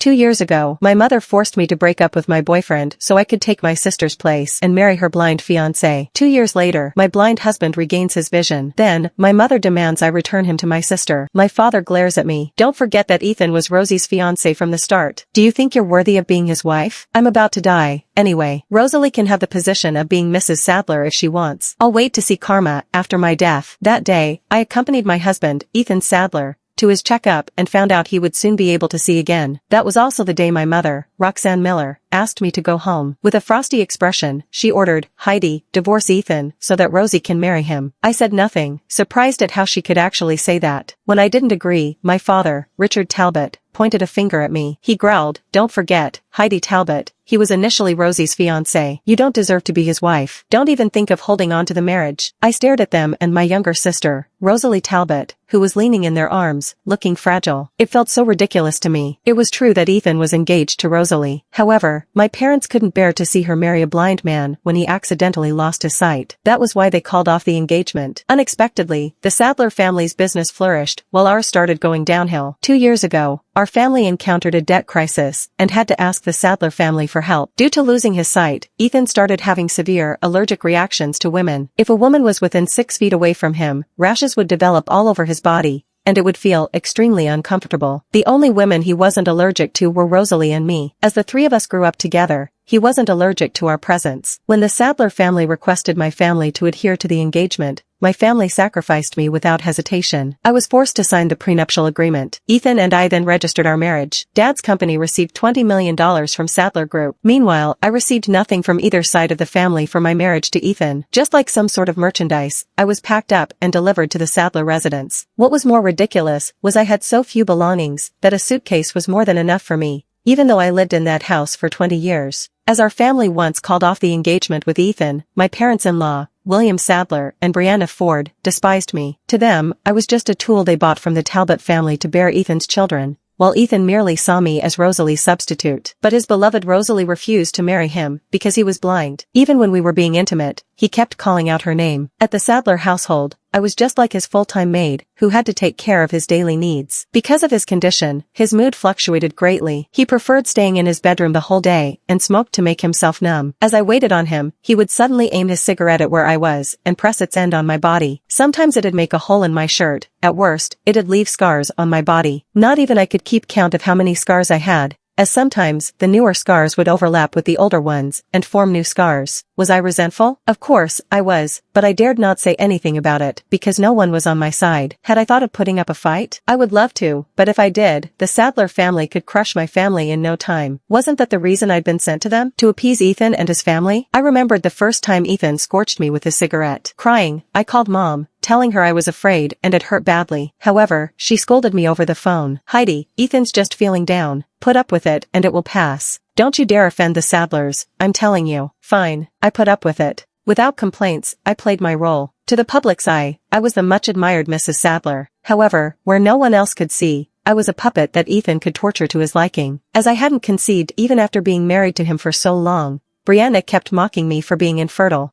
2 years ago, my mother forced me to break up with my boyfriend so I could take my sister's place and marry her blind fiancé. 2 years later, my blind husband regains his vision. Then, my mother demands I return him to my sister. My father glares at me. Don't forget that Ethan was Rosie's fiancé from the start. Do you think you're worthy of being his wife? I'm about to die. Anyway, Rosalie can have the position of being Mrs. Sadler if she wants. I'll wait to see karma after my death. That day, I accompanied my husband, Ethan Sadler, to his checkup and found out he would soon be able to see again. That was also the day my mother, Roxanne Miller, asked me to go home. With a frosty expression, she ordered, "Heidi, divorce Ethan so that Rosie can marry him." I said nothing, surprised at how she could actually say that. When I didn't agree, my father, Richard Talbot, pointed a finger at me. He growled, "Don't forget, Heidi Talbot. He was initially Rosie's fiancé. You don't deserve to be his wife. Don't even think of holding on to the marriage." I stared at them and my younger sister, Rosalie Talbot, who was leaning in their arms, looking fragile. It felt so ridiculous to me. It was true that Ethan was engaged to Rosalie. However, my parents couldn't bear to see her marry a blind man when he accidentally lost his sight. That was why they called off the engagement. Unexpectedly, the Sadler family's business flourished, while ours started going downhill. 2 years ago, our family encountered a debt crisis and had to ask the Sadler family for help. Due to losing his sight, Ethan started having severe allergic reactions to women. If a woman was within 6 feet away from him, rashes would develop all over his body, and it would feel extremely uncomfortable. The only women he wasn't allergic to were Rosalie and me. As the three of us grew up together, he wasn't allergic to our presence. When the Sadler family requested my family to adhere to the engagement, my family sacrificed me without hesitation. I was forced to sign the prenuptial agreement. Ethan and I then registered our marriage. Dad's company received $20 million from Sadler Group. Meanwhile, I received nothing from either side of the family for my marriage to Ethan. Just like some sort of merchandise, I was packed up and delivered to the Sadler residence. What was more ridiculous was I had so few belongings that a suitcase was more than enough for me, even though I lived in that house for 20 years. As our family once called off the engagement with Ethan, my parents-in-law, William Sadler and Brianna Ford, despised me. To them, I was just a tool they bought from the Talbot family to bear Ethan's children, while Ethan merely saw me as Rosalie's substitute. But his beloved Rosalie refused to marry him because he was blind. Even when we were being intimate, he kept calling out her name. At the Sadler household, I was just like his full-time maid, who had to take care of his daily needs. Because of his condition, his mood fluctuated greatly. He preferred staying in his bedroom the whole day and smoked to make himself numb. As I waited on him, he would suddenly aim his cigarette at where I was and press its end on my body. Sometimes it'd make a hole in my shirt. At worst, it'd leave scars on my body. Not even I could keep count of how many scars I had, as sometimes the newer scars would overlap with the older ones and form new scars. Was I resentful? Of course, I was, but I dared not say anything about it because no one was on my side. Had I thought of putting up a fight? I would love to, but if I did, the Sadler family could crush my family in no time. Wasn't that the reason I'd been sent to them? To appease Ethan and his family? I remembered the first time Ethan scorched me with his cigarette. Crying, I called Mom, telling her I was afraid and it hurt badly. However, she scolded me over the phone. "Heidi, Ethan's just feeling down. Put up with it and it will pass. Don't you dare offend the Sadlers, I'm telling you." Fine, I put up with it. Without complaints, I played my role. To the public's eye, I was the much-admired Mrs. Sadler. However, where no one else could see, I was a puppet that Ethan could torture to his liking. As I hadn't conceived even after being married to him for so long, Brianna kept mocking me for being infertile.